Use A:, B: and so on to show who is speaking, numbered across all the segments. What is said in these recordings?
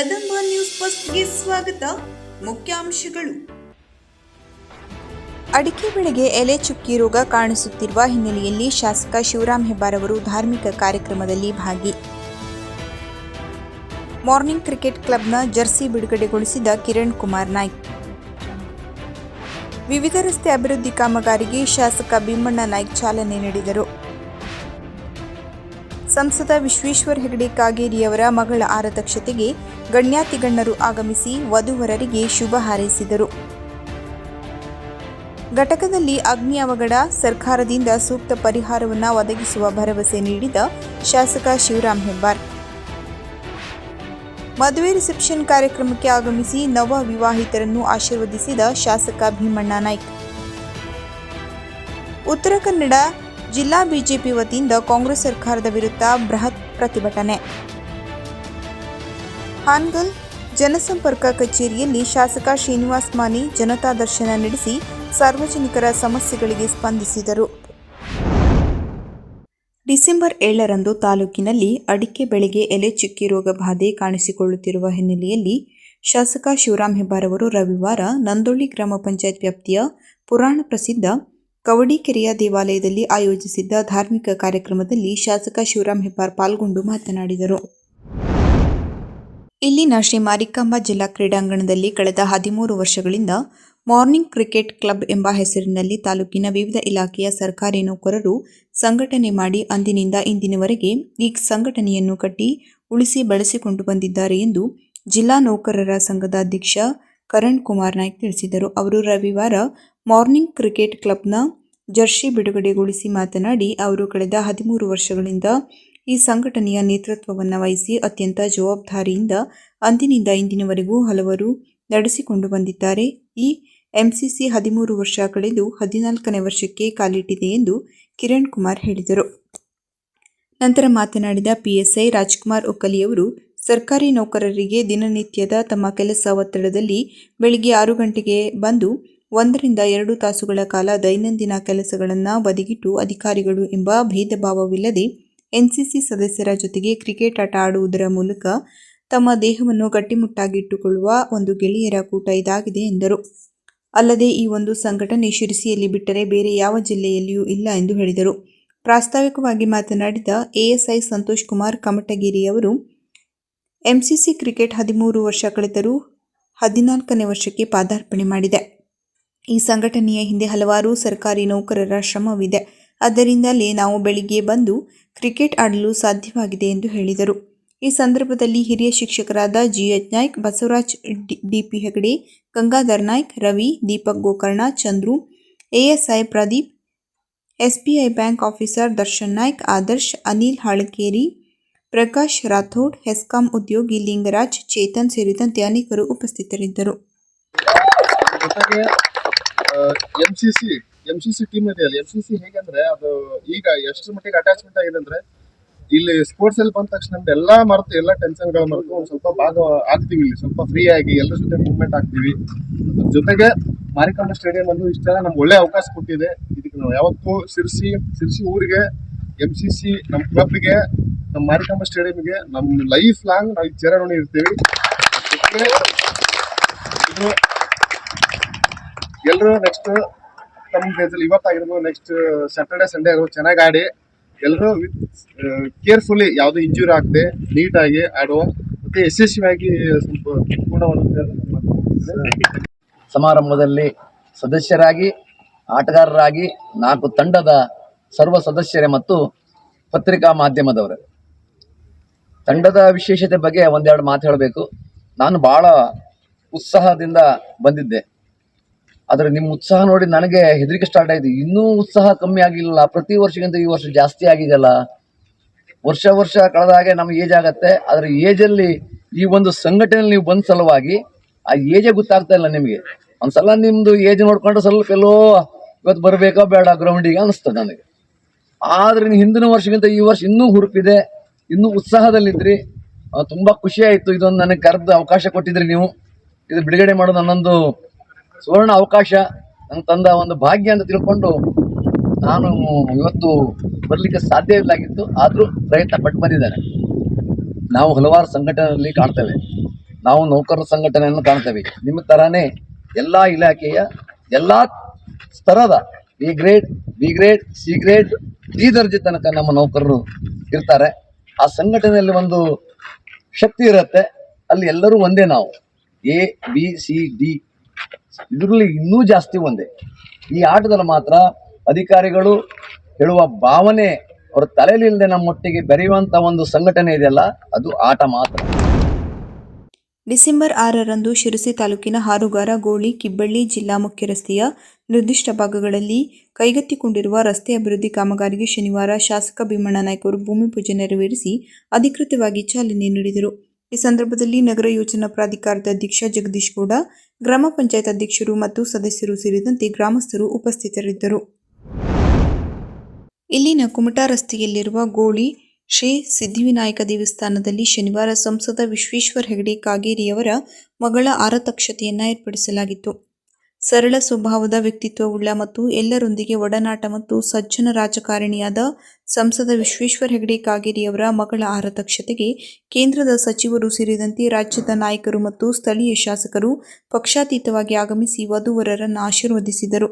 A: Kadamba news ಫಸ್ಟ್ಗೆ ಸ್ವಾಗತ. ಮುಖ್ಯಾಂಶಗಳು. ಅಡಿಕೆ ಬೆಳೆಗೆ ಎಲೆ ಚುಕ್ಕಿ ರೋಗ ಕಾಣಿಸುತ್ತಿರುವ ಹಿನ್ನೆಲೆಯಲ್ಲಿ ಶಾಸಕ ಶಿವರಾಮ್ ಹೆಬ್ಬಾರ್ ಅವರು ಧಾರ್ಮಿಕ ಕಾರ್ಯಕ್ರಮದಲ್ಲಿ ಭಾಗಿ. ಮಾರ್ನಿಂಗ್ ಕ್ರಿಕೆಟ್ ಕ್ಲಬ್ನ ಜರ್ಸಿ ಬಿಡುಗಡೆಗೊಳಿಸಿದ ಕಿರಣ್ ಕುಮಾರ್ ನಾಯ್ಕ್. ವಿವಿಧ ರಸ್ತೆ ಅಭಿವೃದ್ಧಿ ಕಾಮಗಾರಿಗೆ ಶಾಸಕ ಭೀಮಣ್ಣ ನಾಯ್ಕ್ ಚಾಲನೆ ನೀಡಿದರು. ಸಂಸದ ವಿಶ್ವೇಶ್ವರ ಹೆಗಡೆ ಕಾಗೇರಿಯವರ ಮಗಳ ಆರತಕ್ಷತೆಗೆ ಗಣ್ಯಾತಿಗಣ್ಯರು ಆಗಮಿಸಿ ವಧುವರರಿಗೆ ಶುಭ ಹಾರೈಸಿದರು. ಘಟಕದಲ್ಲಿ ಅಗ್ನಿ ಅವಘಡ, ಸರ್ಕಾರದಿಂದ ಸೂಕ್ತ ಪರಿಹಾರವನ್ನು ಒದಗಿಸುವ ಭರವಸೆ ನೀಡಿದ ಶಾಸಕ ಶಿವರಾಮ್ ಹೆಬ್ಬಾರ್. ಮದುವೆ ರಿಸೆಪ್ಷನ್ ಕಾರ್ಯಕ್ರಮಕ್ಕೆ ಆಗಮಿಸಿ ನವ ವಿವಾಹಿತರನ್ನು ಆಶೀರ್ವದಿಸಿದ ಶಾಸಕ ಭೀಮಣ್ಣ ನಾಯ್ಕ್. ಉತ್ತರ ಕನ್ನಡ ಜಿಲ್ಲಾ ಬಿಜೆಪಿ ವತಿಯಿಂದ ಕಾಂಗ್ರೆಸ್ ಸರ್ಕಾರದ ವಿರುದ್ಧ ಬೃಹತ್ ಪ್ರತಿಭಟನೆ. ಹಾನಗಲ್ ಜನಸಂಪರ್ಕ ಕಚೇರಿಯಲ್ಲಿ ಶಾಸಕ ಶ್ರೀನಿವಾಸ್ ಮಾನಿ ಜನತಾ ದರ್ಶನ ನಡೆಸಿ ಸಾರ್ವಜನಿಕರ ಸಮಸ್ಯೆಗಳಿಗೆ ಸ್ಪಂದಿಸಿದರು. ಡಿಸೆಂಬರ್ 7ರಂದು ತಾಲೂಕಿನಲ್ಲಿ ಅಡಿಕೆ ಬೆಳೆಗೆ ಎಲೆ ಚುಕ್ಕಿ ರೋಗ ಬಾಧೆ ಕಾಣಿಸಿಕೊಳ್ಳುತ್ತಿರುವ ಹಿನ್ನೆಲೆಯಲ್ಲಿ ಶಾಸಕ ಶಿವರಾಮ್ ಹೆಬ್ಬಾರ್ ಅವರು ರವಿವಾರ ನಂದೊಳ್ಳಿ ಗ್ರಾಮ ಪಂಚಾಯತ್ ವ್ಯಾಪ್ತಿಯ ಪುರಾಣ ಪ್ರಸಿದ್ಧ ಕವಡಿಕೆರೆಯ ದೇವಾಲಯದಲ್ಲಿ ಆಯೋಜಿಸಿದ್ದ ಧಾರ್ಮಿಕ ಕಾರ್ಯಕ್ರಮದಲ್ಲಿ ಶಾಸಕ ಶಿವರಾಮ್ ಹೆಬ್ಬಾರ್ ಪಾಲ್ಗೊಂಡು ಮಾತನಾಡಿದರು. ಇಲ್ಲಿನ ಶ್ರೀ ಮಾರಿಕಾಂಬಾ ಜಿಲ್ಲಾ ಕ್ರೀಡಾಂಗಣದಲ್ಲಿ ಕಳೆದ 13 ವರ್ಷಗಳಿಂದ ಮಾರ್ನಿಂಗ್ ಕ್ರಿಕೆಟ್ ಕ್ಲಬ್ ಎಂಬ ಹೆಸರಿನಲ್ಲಿ ತಾಲೂಕಿನ ವಿವಿಧ ಇಲಾಖೆಯ ಸರ್ಕಾರಿ ನೌಕರರು ಸಂಘಟನೆ ಮಾಡಿ ಅಂದಿನಿಂದ ಇಂದಿನವರೆಗೆ ಈ ಸಂಘಟನೆಯನ್ನು ಕಟ್ಟಿ ಉಳಿಸಿ ಬೆಳೆಸಿಕೊಂಡು ಬಂದಿದ್ದಾರೆ ಎಂದು ಜಿಲ್ಲಾ ನೌಕರರ ಸಂಘದ ಅಧ್ಯಕ್ಷ ಕಿರಣ್ ಕುಮಾರ್ ನಾಯ್ಕ್ ತಿಳಿಸಿದರು. ಅವರು ರವಿವಾರ ಮಾರ್ನಿಂಗ್ ಕ್ರಿಕೆಟ್ ಕ್ಲಬ್ನ ಜರ್ಸಿ ಬಿಡುಗಡೆಗೊಳಿಸಿ ಮಾತನಾಡಿ, ಅವರು ಕಳೆದ 13 ವರ್ಷಗಳಿಂದ ಈ ಸಂಘಟನೆಯ ನೇತೃತ್ವವನ್ನು ವಹಿಸಿ ಅತ್ಯಂತ ಜವಾಬ್ದಾರಿಯಿಂದ ಅಂದಿನಿಂದ ಇಂದಿನವರೆಗೂ ಹಲವರು ನಡೆಸಿಕೊಂಡು ಬಂದಿದ್ದಾರೆ. ಈ ಎಂಸಿಸಿ 13 ವರ್ಷ ಕಳೆದು 14ನೇ ವರ್ಷಕ್ಕೆ ಕಾಲಿಟ್ಟಿದೆ ಎಂದು ಕಿರಣ್ ಕುಮಾರ್ ಹೇಳಿದರು. ನಂತರ ಮಾತನಾಡಿದ ಪಿಎಸ್ಐ ರಾಜ್ಕುಮಾರ್ ಒಕ್ಕಲಿಯವರು, ಸರ್ಕಾರಿ ನೌಕರರಿಗೆ ದಿನನಿತ್ಯದ ತಮ್ಮ ಕೆಲಸ ಒತ್ತಡದಲ್ಲಿ ಬೆಳಿಗ್ಗೆ 6 ಗಂಟೆಗೆ ಬಂದು 1ರಿಂದ 2 ತಾಸುಗಳ ಕಾಲ ದೈನಂದಿನ ಕೆಲಸಗಳನ್ನು ಬದಿಗಿಟ್ಟು ಅಧಿಕಾರಿಗಳು ಎಂಬ ಭೇದ ಭಾವವಿಲ್ಲದೆ ಎನ್ಸಿಸಿ ಸದಸ್ಯರ ಜೊತೆಗೆ ಕ್ರಿಕೆಟ್ ಆಟ ಆಡುವುದರ ಮೂಲಕ ತಮ್ಮ ದೇಹವನ್ನು ಗಟ್ಟಿಮುಟ್ಟಾಗಿಟ್ಟುಕೊಳ್ಳುವ ಒಂದು ಗೆಳೆಯರ ಕೂಟ ಇದಾಗಿದೆ ಎಂದರು. ಅಲ್ಲದೆ ಈ ಒಂದು ಸಂಘಟನೆ ಶಿರಸಿಯಲ್ಲಿ ಬಿಟ್ಟರೆ ಬೇರೆ ಯಾವ ಜಿಲ್ಲೆಯಲ್ಲಿಯೂ ಇಲ್ಲ ಎಂದು ಹೇಳಿದರು. ಪ್ರಾಸ್ತಾವಿಕವಾಗಿ ಮಾತನಾಡಿದ ಎಎಸ್ಐ ಸಂತೋಷ್ ಕುಮಾರ್ ಕಮಟಗೇರಿಯವರು, ಎಂಸಿಸಿ ಕ್ರಿಕೆಟ್ 13 ವರ್ಷ ಕಳೆದರೂ 14ನೇ ವರ್ಷಕ್ಕೆ ಪಾದಾರ್ಪಣೆ ಮಾಡಿದೆ. ಈ ಸಂಘಟನೆಯ ಹಿಂದೆ ಹಲವಾರು ಸರ್ಕಾರಿ ನೌಕರರ ಶ್ರಮವಿದೆ. ಆದ್ದರಿಂದಲೇ ನಾವು ಬೆಳಿಗ್ಗೆ ಬಂದು ಕ್ರಿಕೆಟ್ ಆಡಲು ಸಾಧ್ಯವಾಗಿದೆ ಎಂದು ಹೇಳಿದರು. ಈ ಸಂದರ್ಭದಲ್ಲಿ ಹಿರಿಯ ಶಿಕ್ಷಕರಾದ GH Naik, Basavaraj DP Hegde, Gangadhar Naik, Ravi, Deepak Gokarna, Chandru, ASI Pradeep, SBI bank officer Darshan Naik, Adarsh, Anil Halakeri, Prakash Rathod, HESCOM ಉದ್ಯೋಗಿ ಲಿಂಗರಾಜ್, ಚೇತನ್ ಸೇರಿದಂತೆ ಅನೇಕರು ಉಪಸ್ಥಿತರಿದ್ದರು.
B: ಎಂಸಿಸಿ ಟೀಮ್ ಇದೆ ಅಲ್ಲಿ. ಎಂಸಿಸಿ ಹೇಗಂದ್ರೆ ಅದು ಈಗ ಎಷ್ಟು ಮಟ್ಟಿಗೆ ಅಟ್ಯಾಚ್ಮೆಂಟ್ ಆಗಿದೆ ಅಂದ್ರೆ, ಇಲ್ಲಿ ಸ್ಪೋರ್ಟ್ಸ್ ಅಲ್ಲಿ ಬಂದ ತಕ್ಷಣ ಎಲ್ಲಾ ಮರೆತು ಎಲ್ಲ ಟೆನ್ಷನ್ ಗಳು ಮರೆತು ಒಂದ್ ಸ್ವಲ್ಪ ಭಾಗ ಆಗ್ತೀವಿ. ಇಲ್ಲಿ ಸ್ವಲ್ಪ ಫ್ರೀ ಆಗಿ ಎಲ್ಲರ ಜೊತೆ ಮೂವ್ಮೆಂಟ್ ಆಗ್ತೀವಿ. ಜೊತೆಗೆ ಮಾರಿಕಾಂಬಾ ಸ್ಟೇಡಿಯಂ ಅಲ್ಲೂ ಇಷ್ಟೆಲ್ಲ ನಮ್ಗೆ ಒಳ್ಳೆ ಅವಕಾಶ ಕೊಟ್ಟಿದೆ. ಇದಕ್ಕೆ ನಾವು ಯಾವತ್ತೂ ಸಿರ್ಸಿ ಊರಿಗೆ, ಎಂಸಿಸಿ ನಮ್ಮ ಕ್ಲಬ್ಗೆ, ನಮ್ಮ ಮಾರಿಕಾಂಬಾ ಸ್ಟೇಡಿಯಂಗೆ ನಮ್ಮ ಲೈಫ್ ಲಾಂಗ್ ನಾವು ಚಿರಋಣಿ ಇರ್ತೀವಿ. ಎಲ್ಲರೂ ನೆಕ್ಸ್ಟ್ ನಮ್ಮ ಡೇಸಲ್ಲಿ ಇವತ್ತಾಗಿರ್ಬೋದು, ನೆಕ್ಸ್ಟ್ ಸ್ಯಾಟರ್ಡೆ ಸಂಡೇ ಚೆನ್ನಾಗಿ ಆಡಿ ಎಲ್ಲರೂ ವಿತ್ ಕೇರ್ಫುಲಿ ಯಾವುದು ಇಂಜೂರಿ ಆಗದೆ ನೀಟಾಗಿ ಆಡುವ ಮತ್ತೆ ಯಶಸ್ವಿಯಾಗಿ ಸ್ವಲ್ಪ
C: ಸಮಾರಂಭದಲ್ಲಿ ಸದಸ್ಯರಾಗಿ, ಆಟಗಾರರಾಗಿ, 4 ತಂಡದ ಸರ್ವ ಸದಸ್ಯರೇ ಮತ್ತು ಪತ್ರಿಕಾ ಮಾಧ್ಯಮದವರೇ, ತಂಡದ ವಿಶೇಷತೆ ಬಗ್ಗೆ ಒಂದೆರಡು ಮಾತು ಹೇಳಬೇಕು. ನಾನು ಬಹಳ ಉತ್ಸಾಹದಿಂದ ಬಂದಿದ್ದೆ. ಆದರೆ ನಿಮ್ಮ ಉತ್ಸಾಹ ನೋಡಿ ನನಗೆ ಹೆದರಿಕೆ ಸ್ಟಾರ್ಟ್ ಆಯಿತು. ಇನ್ನೂ ಉತ್ಸಾಹ ಕಮ್ಮಿ ಆಗಿಲ್ಲ, ಪ್ರತಿ ವರ್ಷಕ್ಕಿಂತ ಈ ವರ್ಷ ಜಾಸ್ತಿ ಆಗಿದೆಯಲ್ಲ. ವರ್ಷ ಕಳೆದ ಹಾಗೆ ನಮ್ಗೆ ಏಜ್ ಆಗತ್ತೆ. ಆದರೆ ಏಜಲ್ಲಿ ಈ ಒಂದು ಸಂಘಟನೆಯಲ್ಲಿ ನೀವು ಬಂದ ಸಲುವಾಗಿ ಆ ಏಜೇ ಗೊತ್ತಾಗ್ತಾ ಇಲ್ಲ ನಿಮಗೆ. ಒಂದ್ಸಲ ನಿಮ್ದು ಏಜ್ ನೋಡ್ಕೊಂಡು ಸ್ವಲ್ಪ ಎಲ್ಲೋ ಇವತ್ತು ಬರಬೇಕೋ ಬೇಡ ಗ್ರೌಂಡಿಗೆ ಅನಿಸ್ತದೆ ನನಗೆ. ಆದರೆ ಹಿಂದಿನ ವರ್ಷಕ್ಕಿಂತ ಈ ವರ್ಷ ಇನ್ನೂ ಹುರುಪಿದೆ, ಇನ್ನೂ ಉತ್ಸಾಹದಲ್ಲಿದ್ರಿ. ತುಂಬ ಖುಷಿ ಆಯಿತು. ಇದೊಂದು ನನಗೆ ಕರೆದ ಅವಕಾಶ ಕೊಟ್ಟಿದ್ರಿ ನೀವು. ಇದು ಬಿಡುಗಡೆ ಮಾಡೋದು ನನ್ನೊಂದು ಸುವರ್ಣ ಅವಕಾಶ, ನಂಗೆ ತಂದ ಒಂದು ಭಾಗ್ಯ ಅಂತ ತಿಳ್ಕೊಂಡು ನಾನು ಇವತ್ತು ಬರಲಿಕ್ಕೆ ಸಾಧ್ಯ ಇಲ್ಲಾಗಿತ್ತು. ಆದರೂ ಪ್ರಯತ್ನ ಪಟ್ಟು ಬಂದಿದ್ದೇನೆ. ನಾವು ಹಲವಾರು ಸಂಘಟನೆಯಲ್ಲಿ ಕಾಣ್ತೇವೆ. ನಾವು ನೌಕರರ ಸಂಘಟನೆಯನ್ನು ಕಾಣ್ತೇವೆ. ನಿಮ್ಮ ತರಾನೇ ಎಲ್ಲಾ ಇಲಾಖೆಯ ಎಲ್ಲಾ ಸ್ತರದ B grade C grade D ದರ್ಜೆ ತನಕ ನಮ್ಮ ನೌಕರರು ಇರ್ತಾರೆ. ಆ ಸಂಘಟನೆಯಲ್ಲಿ ಒಂದು ಶಕ್ತಿ ಇರುತ್ತೆ, ಅಲ್ಲಿ ಎಲ್ಲರೂ ಒಂದೇ. ನಾವು ಎ ಬಿ ಸಿ ಡಿ ಇದರಲ್ಲಿ ಇನ್ನೂ ಜಾಸ್ತಿ ಒಂದೇ. ಈ ಆಟದಲ್ಲಿ ಮಾತ್ರ ಅಧಿಕಾರಿಗಳು ಹೇಳುವ ಭಾವನೆ ಅವರ ತಲೆಯಲ್ಲಿ ಇಲ್ಲದೆ ನಮ್ಮೊಟ್ಟಿಗೆ ಬೆರೆಯುವಂತ ಒಂದು ಸಂಘಟನೆ ಇದೆಯಲ್ಲ, ಅದು ಆಟ ಮಾತ್ರ.
A: ಡಿಸೆಂಬರ್ 6ರಂದು ಶಿರಸಿ ತಾಲೂಕಿನ ಹಾರುಗಾರ, ಗೋಳಿ, ಕಿಬ್ಬಳ್ಳಿ ಜಿಲ್ಲಾ ಮುಖ್ಯ ರಸ್ತೆಯ ನಿರ್ದಿಷ್ಟ ಭಾಗಗಳಲ್ಲಿ ಕೈಗೆತ್ತಿಕೊಂಡಿರುವ ರಸ್ತೆ ಅಭಿವೃದ್ಧಿ ಕಾಮಗಾರಿಗೆ ಶನಿವಾರ ಶಾಸಕ ಭೀಮಣ್ಣ ನಾಯ್ಕ ಅವರು ಭೂಮಿ ಪೂಜೆ ನೆರವೇರಿಸಿ ಅಧಿಕೃತವಾಗಿ ಚಾಲನೆ ನೀಡಿದರು. ಈ ಸಂದರ್ಭದಲ್ಲಿ ನಗರ ಯೋಜನಾ ಪ್ರಾಧಿಕಾರದ ಅಧ್ಯಕ್ಷ ಜಗದೀಶ್ ಗೌಡ, ಗ್ರಾಮ ಪಂಚಾಯತ್ ಅಧ್ಯಕ್ಷರು ಮತ್ತು ಸದಸ್ಯರು ಸೇರಿದಂತೆ ಗ್ರಾಮಸ್ಥರು ಉಪಸ್ಥಿತರಿದ್ದರು. ಇಲ್ಲಿನ ಕುಮಟಾ ರಸ್ತೆಯಲ್ಲಿರುವ ಗೋಳಿ ಶ್ರೀ ಸಿದ್ಧಿವಿನಾಯಕ ದೇವಸ್ಥಾನದಲ್ಲಿ ಶನಿವಾರ ಸಂಸದ ವಿಶ್ವೇಶ್ವರ ಹೆಗಡೆ ಕಾಗೇರಿಯವರ ಮಗಳ ಆರತಕ್ಷತೆಯನ್ನು ಏರ್ಪಡಿಸಲಾಗಿತ್ತು. ಸರಳ ಸ್ವಭಾವದ ವ್ಯಕ್ತಿತ್ವವುಳ್ಳ ಮತ್ತು ಎಲ್ಲರೊಂದಿಗೆ ಒಡನಾಟ ಮತ್ತು ಸಜ್ಜನ ರಾಜಕಾರಣಿಯಾದ ಸಂಸದ ವಿಶ್ವೇಶ್ವರ ಹೆಗಡೆ ಕಾಗೇರಿಯವರ ಮಗಳ ಆರತಕ್ಷತೆಗೆ ಕೇಂದ್ರದ ಸಚಿವರು ಸೇರಿದಂತೆ ರಾಜ್ಯದ ನಾಯಕರು ಮತ್ತು ಸ್ಥಳೀಯ ಶಾಸಕರು ಪಕ್ಷಾತೀತವಾಗಿ ಆಗಮಿಸಿ ವಧುವರರನ್ನು ಆಶೀರ್ವದಿಸಿದರು.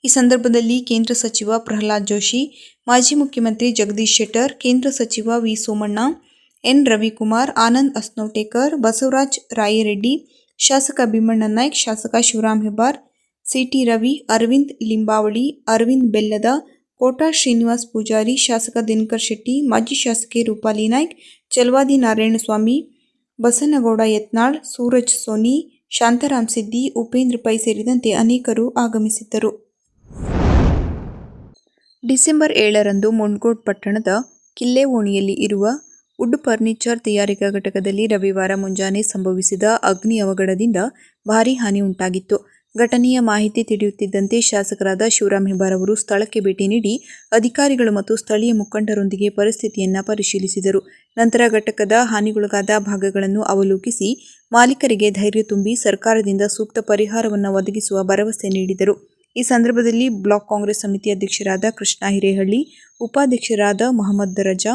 A: ಈ ಸಂದರ್ಭದಲ್ಲಿ ಕೇಂದ್ರ ಸಚಿವ ಪ್ರಹ್ಲಾದ್ ಜೋಶಿ, ಮಾಜಿ ಮುಖ್ಯಮಂತ್ರಿ ಜಗದೀಶ್ ಶೆಟ್ಟರ್, ಕೇಂದ್ರ ಸಚಿವ ವಿ ಸೋಮಣ್ಣ, ಎನ್ ರವಿಕುಮಾರ್, ಆನಂದ್ ಅಸ್ನೋಟೇಕರ್, ಬಸವರಾಜ್ ರಾಯರೆಡ್ಡಿ, ಶಾಸಕ ಭೀಮಣ್ಣ ನಾಯ್ಕ್, ಶಾಸಕ ಶಿವರಾಮ್ ಹೆಬ್ಬಾರ್, ಸಿಟಿ ರವಿ, ಅರವಿಂದ್ ಲಿಂಬಾವಳಿ, ಅರವಿಂದ್ ಬೆಲ್ಲದ, ಕೋಟಾ ಶ್ರೀನಿವಾಸ್ ಪೂಜಾರಿ, ಶಾಸಕ ದಿನಕರ್ ಶೆಟ್ಟಿ, ಮಾಜಿ ಶಾಸಕಿ ರೂಪಾಲಿ ನಾಯ್ಕ್, ಚಲವಾದಿ ನಾರಾಯಣಸ್ವಾಮಿ, ಬಸನಗೌಡ ಯತ್ನಾಳ್, ಸೂರಜ್ ಸೋನಿ, ಶಾಂತಾರಾಮ್ ಸಿದ್ದಿ, ಉಪೇಂದ್ರ ಪೈ ಸೇರಿದಂತೆ ಅನೇಕರು ಆಗಮಿಸಿದ್ದರು. ಡಿಸೆಂಬರ್ 7ರಂದು ಮುಂಡಗೋಡ್ ಪಟ್ಟಣದ ಕಿಲ್ಲೆಓಣಿಯಲ್ಲಿ ಇರುವ ವುಡ್ ಫರ್ನಿಚರ್ ತಯಾರಿಕಾ ಘಟಕದಲ್ಲಿ ರವಿವಾರ ಮುಂಜಾನೆ ಸಂಭವಿಸಿದ ಅಗ್ನಿ ಅವಘಡದಿಂದ ಭಾರೀ ಹಾನಿ ಉಂಟಾಗಿತ್ತು. ಘಟನೆಯ ಮಾಹಿತಿ ತಿಳಿಯುತ್ತಿದ್ದಂತೆ ಶಾಸಕರಾದ ಶಿವರಾಮ್ ಹೆಬ್ಬಾರ್ ಅವರು ಸ್ಥಳಕ್ಕೆ ಭೇಟಿ ನೀಡಿ ಅಧಿಕಾರಿಗಳು ಮತ್ತು ಸ್ಥಳೀಯ ಮುಖಂಡರೊಂದಿಗೆ ಪರಿಸ್ಥಿತಿಯನ್ನು ಪರಿಶೀಲಿಸಿದರು. ನಂತರ ಘಟಕದ ಹಾನಿಗೊಳಗಾದ ಭಾಗಗಳನ್ನು ಅವಲೋಕಿಸಿ ಮಾಲೀಕರಿಗೆ ಧೈರ್ಯ ತುಂಬಿ ಸರ್ಕಾರದಿಂದ ಸೂಕ್ತ ಪರಿಹಾರವನ್ನು ಒದಗಿಸುವ ಭರವಸೆ ನೀಡಿದರು. ಈ ಸಂದರ್ಭದಲ್ಲಿ ಬ್ಲಾಕ್ ಕಾಂಗ್ರೆಸ್ ಸಮಿತಿ ಅಧ್ಯಕ್ಷರಾದ ಕೃಷ್ಣ ಹಿರೇಹಳ್ಳಿ, ಉಪಾಧ್ಯಕ್ಷರಾದ ಮೊಹಮ್ಮದ್ ರಜಾ,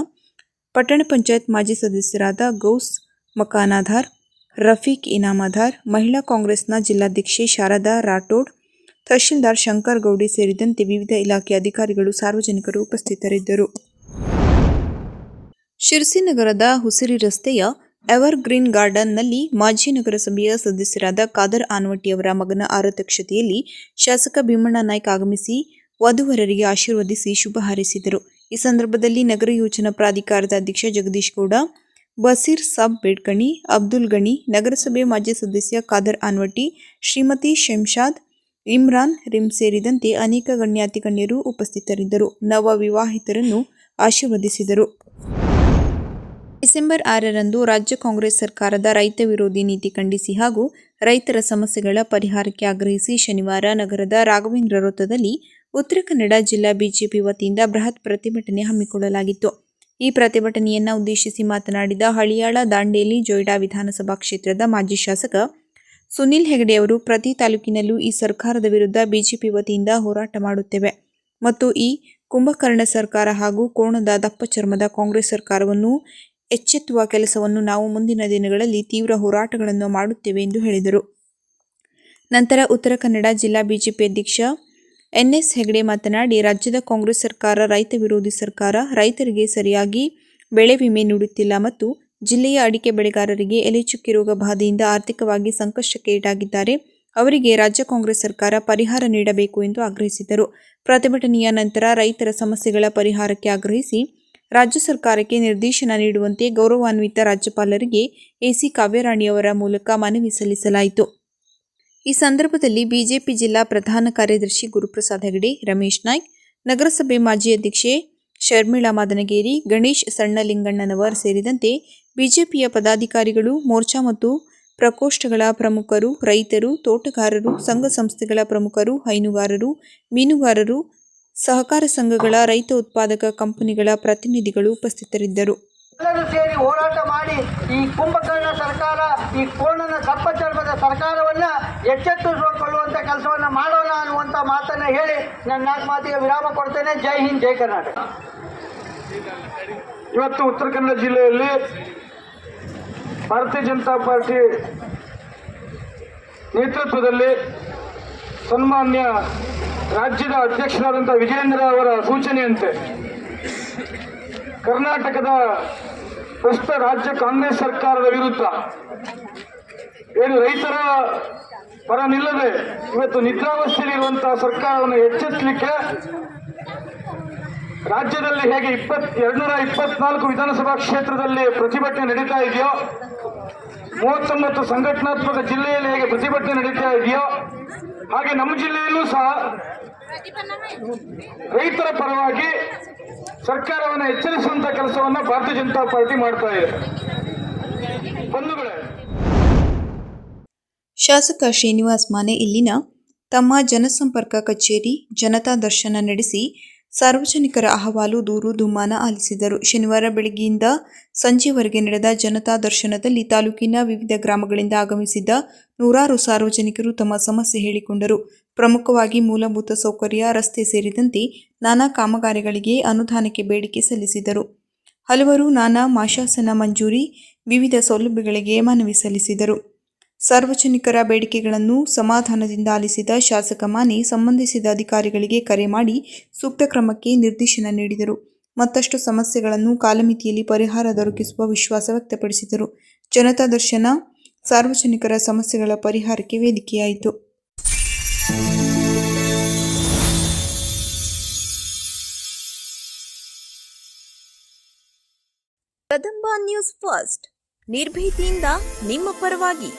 A: ಪಟ್ಟಣ ಪಂಚಾಯತ್ ಮಾಜಿ ಸದಸ್ಯರಾದ ಗೌಸ್ ಮಕಾನಾಧಾರ್, ರಫೀಕ್ ಇನಾಮದಾರ್, ಮಹಿಳಾ ಕಾಂಗ್ರೆಸ್ನ ಜಿಲ್ಲಾಧ್ಯಕ್ಷೆ ಶಾರದಾ ರಾಠೋಡ್, ತಹಶೀಲ್ದಾರ್ ಶಂಕರ್ ಗೌಡಿ ಸೇರಿದಂತೆ ವಿವಿಧ ಇಲಾಖೆ ಅಧಿಕಾರಿಗಳು, ಸಾರ್ವಜನಿಕರು ಉಪಸ್ಥಿತರಿದ್ದರು. ಶಿರಸಿ ನಗರದ ಹುಸಿರಿ ರಸ್ತೆಯ ಎವರ್ ಗ್ರೀನ್ ಗಾರ್ಡನ್ನಲ್ಲಿ ಮಾಜಿ ನಗರಸಭೆಯ ಸದಸ್ಯರಾದ ಖಾದರ್ ಆನವಟ್ಟಿ ಅವರ ಮಗನ ಆರತಕ್ಷತೆಯಲ್ಲಿ ಶಾಸಕ ಭೀಮಣ್ಣ ನಾಯ್ಕ ಆಗಮಿಸಿ ವಧುವರರಿಗೆ ಆಶೀರ್ವದಿಸಿ ಶುಭ ಹಾರೈಸಿದರು. ಈ ಸಂದರ್ಭದಲ್ಲಿ ನಗರ ಯೋಜನಾ ಪ್ರಾಧಿಕಾರದ ಅಧ್ಯಕ್ಷ ಜಗದೀಶ್ ಗೌಡ, ಬಸೀರ್ ಸಾಬ್ ಬೇಡ್ಕಣಿ, ಅಬ್ದುಲ್ ಗಣಿ, ನಗರಸಭೆ ಮಾಜಿ ಸದಸ್ಯ ಖಾದರ್ ಆನವಟ್ಟಿ, ಶ್ರೀಮತಿ ಶಂಷಾದ್, ಇಮ್ರಾನ್ ರಿಮ್ ಸೇರಿದಂತೆ ಅನೇಕ ಗಣ್ಯಾತಿ ಗಣ್ಯರು ಉಪಸ್ಥಿತರಿದ್ದರು. ನವ ವಿವಾಹಿತರನ್ನು ಆಶೀರ್ವದಿಸಿದರು. ಡಿಸೆಂಬರ್ 6ರಂದು ರಾಜ್ಯ ಕಾಂಗ್ರೆಸ್ ಸರ್ಕಾರದ ರೈತ ವಿರೋಧಿ ನೀತಿ ಖಂಡಿಸಿ ಹಾಗೂ ರೈತರ ಸಮಸ್ಯೆಗಳ ಪರಿಹಾರಕ್ಕೆ ಆಗ್ರಹಿಸಿ ಶನಿವಾರ ನಗರದ ರಾಘವೇಂದ್ರ ವೃತ್ತದಲ್ಲಿ ಉತ್ತರ ಕನ್ನಡ ಜಿಲ್ಲಾ ಬಿಜೆಪಿ ವತಿಯಿಂದ ಬೃಹತ್ ಪ್ರತಿಭಟನೆ ಹಮ್ಮಿಕೊಳ್ಳಲಾಗಿತ್ತು. ಈ ಪ್ರತಿಭಟನೆಯನ್ನು ಉದ್ದೇಶಿಸಿ ಮಾತನಾಡಿದ ಹಳಿಯಾಳ ದಾಂಡೇಲಿ ಜೊಯ್ಡಾ ವಿಧಾನಸಭಾ ಕ್ಷೇತ್ರದ ಮಾಜಿ ಶಾಸಕ ಸುನಿಲ್ ಹೆಗಡೆ ಅವರು, ಪ್ರತಿ ತಾಲೂಕಿನಲ್ಲೂ ಈ ಸರ್ಕಾರದ ವಿರುದ್ಧ ಬಿಜೆಪಿ ವತಿಯಿಂದ ಹೋರಾಟ ಮಾಡುತ್ತೇವೆ ಮತ್ತು ಈ ಕುಂಭಕರ್ಣ ಸರ್ಕಾರ ಹಾಗೂ ಕೋಣದ ದಪ್ಪ ಚರ್ಮದ ಕಾಂಗ್ರೆಸ್ ಸರ್ಕಾರವನ್ನು ಎಚ್ಚೆತ್ತುವ ಕೆಲಸವನ್ನು ನಾವು ಮುಂದಿನ ದಿನಗಳಲ್ಲಿ ತೀವ್ರ ಹೋರಾಟಗಳನ್ನು ಮಾಡುತ್ತೇವೆ ಎಂದು ಹೇಳಿದರು. ನಂತರ ಉತ್ತರ ಕನ್ನಡ ಜಿಲ್ಲಾ ಬಿಜೆಪಿ ಅಧ್ಯಕ್ಷ ಎನ್ಎಸ್ ಹೆಗಡೆ ಮಾತನಾಡಿ, ರಾಜ್ಯದ ಕಾಂಗ್ರೆಸ್ ಸರ್ಕಾರ ರೈತ ವಿರೋಧಿ ಸರ್ಕಾರ, ರೈತರಿಗೆ ಸರಿಯಾಗಿ ಬೆಳೆ ವಿಮೆ ನೀಡುತ್ತಿಲ್ಲ ಮತ್ತು ಜಿಲ್ಲೆಯ ಅಡಿಕೆ ಬೆಳೆಗಾರರಿಗೆ ಎಲೆಚುಕ್ಕಿ ರೋಗ ಬಾಧೆಯಿಂದ ಆರ್ಥಿಕವಾಗಿ ಸಂಕಷ್ಟಕ್ಕೆ ಈಡಾಗಿದ್ದಾರೆ. ಅವರಿಗೆ ರಾಜ್ಯ ಕಾಂಗ್ರೆಸ್ ಸರ್ಕಾರ ಪರಿಹಾರ ನೀಡಬೇಕು ಎಂದು ಆಗ್ರಹಿಸಿದರು. ಪ್ರತಿಭಟನೆಯ ನಂತರ ರೈತರ ಸಮಸ್ಯೆಗಳ ಪರಿಹಾರಕ್ಕೆ ಆಗ್ರಹಿಸಿ ರಾಜ್ಯ ಸರ್ಕಾರಕ್ಕೆ ನಿರ್ದೇಶನ ನೀಡುವಂತೆ ಗೌರವಾನ್ವಿತ ರಾಜ್ಯಪಾಲರಿಗೆ ಎಸಿ ಕಾವ್ಯರಾಣಿಯವರ ಮೂಲಕ ಮನವಿ ಸಲ್ಲಿಸಲಾಯಿತು. ಈ ಸಂದರ್ಭದಲ್ಲಿ ಬಿಜೆಪಿ ಜಿಲ್ಲಾ ಪ್ರಧಾನ ಕಾರ್ಯದರ್ಶಿ ಗುರುಪ್ರಸಾದ್ ಹೆಗಡೆ, ರಮೇಶ್ ನಾಯ್ಕ್, ನಗರಸಭೆ ಮಾಜಿ ಅಧ್ಯಕ್ಷೆ ಶರ್ಮಿಳಾ ಮಾದನಗೇರಿ, ಗಣೇಶ್ ಸಣ್ಣಲಿಂಗಣ್ಣನವರ್ ಸೇರಿದಂತೆ ಬಿಜೆಪಿಯ ಪದಾಧಿಕಾರಿಗಳು, ಮೋರ್ಚಾ ಮತ್ತು ಪ್ರಕೋಷ್ಠಗಳ ಪ್ರಮುಖರು, ರೈತರು, ತೋಟಗಾರರು, ಸಂಘ ಸಂಸ್ಥೆಗಳ ಪ್ರಮುಖರು, ಹೈನುಗಾರರು, ಮೀನುಗಾರರು, ಸಹಕಾರ ಸಂಘಗಳ, ರೈತ ಉತ್ಪಾದಕ ಕಂಪನಿಗಳ ಪ್ರತಿನಿಧಿಗಳು ಉಪಸ್ಥಿತರಿದ್ದರು.
D: ಎಲ್ಲರೂ ಸೇರಿ ಹೋರಾಟ ಮಾಡಿ ಈ ಕುಂಭಕರ್ಣ ಸರ್ಕಾರ, ಈ ಕೋಣನ ದಪ್ಪ ಚರ್ಮದ ಸರ್ಕಾರವನ್ನ ಎಚ್ಚೆತ್ತುಕೊಳ್ಳುವಂತ ಕೆಲಸವನ್ನ ಮಾಡೋಣ ಅನ್ನುವಂತ ಮಾತನ್ನ ಹೇಳಿ ನನ್ನ 4 ಮಾತಿಗೆ ವಿರಾಮ ಕೊಡ್ತೇನೆ. ಜೈ ಹಿಂದ್, ಜೈ ಕರ್ನಾಟಕ.
E: ಇವತ್ತು ಉತ್ತರ ಕನ್ನಡ ಜಿಲ್ಲೆಯಲ್ಲಿ ಭಾರತೀಯ ಜನತಾ ಪಾರ್ಟಿ ನೇತೃತ್ವದಲ್ಲಿ ಸನ್ಮಾನ್ಯ ರಾಜ್ಯದ ಅಧ್ಯಕ್ಷರಾದಂಥ ವಿಜೇಂದ್ರ ಅವರ ಸೂಚನೆಯಂತೆ ಕರ್ನಾಟಕದ ಪ್ರಸ್ತುತ ರಾಜ್ಯ ಕಾಂಗ್ರೆಸ್ ಸರ್ಕಾರದ ವಿರುದ್ಧ ಏನು ರೈತರ ಪರ ನಿಲ್ಲದೆ ಇವತ್ತು ನಿದ್ರಾವಸ್ಥೆಯಲ್ಲಿರುವಂತಹ ಸರ್ಕಾರವನ್ನು ಎಚ್ಚರಿಸಲಿಕ್ಕೆ ರಾಜ್ಯದಲ್ಲಿ ಹೇಗೆ 224 ವಿಧಾನಸಭಾ ಕ್ಷೇತ್ರದಲ್ಲಿ ಪ್ರತಿಭಟನೆ ನಡೀತಾ ಇದೆಯೋ, 39 ಸಂಘಟನಾತ್ಮಕ ಜಿಲ್ಲೆಯಲ್ಲಿ ಹೇಗೆ ಪ್ರತಿಭಟನೆ ನಡೀತಾ ಇದೆಯೋ, ಹಾಗೆ ನಮ್ಮ ಜಿಲ್ಲೆಯಲ್ಲೂ ಸಹ ರೈತರ ಪರವಾಗಿ ಸರ್ಕಾರವನ್ನು ಎಚ್ಚರಿಸುವಂತ ಕೆಲಸವನ್ನ ಭಾರತೀಯ ಜನತಾ ಪಾರ್ಟಿ ಮಾಡ್ತಾ ಇದೆ. ಬಂಧುಗಳೇ,
A: ಶಾಸಕ ಶ್ರೀನಿವಾಸ್ ಮಾನೆ ಇಲ್ಲಿನ ತಮ್ಮ ಜನಸಂಪರ್ಕ ಕಚೇರಿ ಜನತಾ ದರ್ಶನ ನಡೆಸಿ ಸಾರ್ವಜನಿಕರ ಅಹವಾಲು, ದೂರು, ದುಮ್ಮಾನ ಆಲಿಸಿದರು. ಶನಿವಾರ ಬೆಳಗ್ಗೆಯಿಂದ ಸಂಜೆವರೆಗೆ ನಡೆದ ಜನತಾ ದರ್ಶನದಲ್ಲಿ ತಾಲೂಕಿನ ವಿವಿಧ ಗ್ರಾಮಗಳಿಂದ ಆಗಮಿಸಿದ್ದ ನೂರಾರು ಸಾರ್ವಜನಿಕರು ತಮ್ಮ ಸಮಸ್ಯೆ ಹೇಳಿಕೊಂಡರು. ಪ್ರಮುಖವಾಗಿ ಮೂಲಭೂತ ಸೌಕರ್ಯ, ರಸ್ತೆ ಸೇರಿದಂತೆ ನಾನಾ ಕಾಮಗಾರಿಗಳಿಗೆ ಅನುದಾನಕ್ಕೆ ಬೇಡಿಕೆ ಸಲ್ಲಿಸಿದರು. ಹಲವರು ನಾನಾ ಮಾಶಾಸನ ಮಂಜೂರಿ, ವಿವಿಧ ಸೌಲಭ್ಯಗಳಿಗೆ ಮನವಿ ಸಲ್ಲಿಸಿದರು. ಸಾರ್ವಜನಿಕರ ಬೇಡಿಕೆಗಳನ್ನು ಸಮಾಧಾನದಿಂದ ಆಲಿಸಿದ ಶಾಸಕ ಮಾನೆ ಸಂಬಂಧಿಸಿದ ಅಧಿಕಾರಿಗಳಿಗೆ ಕರೆ ಮಾಡಿ ಸೂಕ್ತ ಕ್ರಮಕ್ಕೆ ನಿರ್ದೇಶನ ನೀಡಿದರು. ಮತ್ತಷ್ಟು ಸಮಸ್ಯೆಗಳನ್ನು ಕಾಲಮಿತಿಯಲ್ಲಿ ಪರಿಹಾರ ದೊರಕಿಸುವ ವಿಶ್ವಾಸ ವ್ಯಕ್ತಪಡಿಸಿದರು. ಜನತಾ ದರ್ಶನ ಸಾರ್ವಜನಿಕರ ಸಮಸ್ಯೆಗಳ ಪರಿಹಾರಕ್ಕೆ ವೇದಿಕೆಯಾಯಿತು.
F: ಕದಂಬ ನ್ಯೂಸ್ ಫಸ್ಟ್, ನಿರ್ಭೀತಿಯಿಂದ ನಿಮ್ಮ ಪರವಾಗಿ.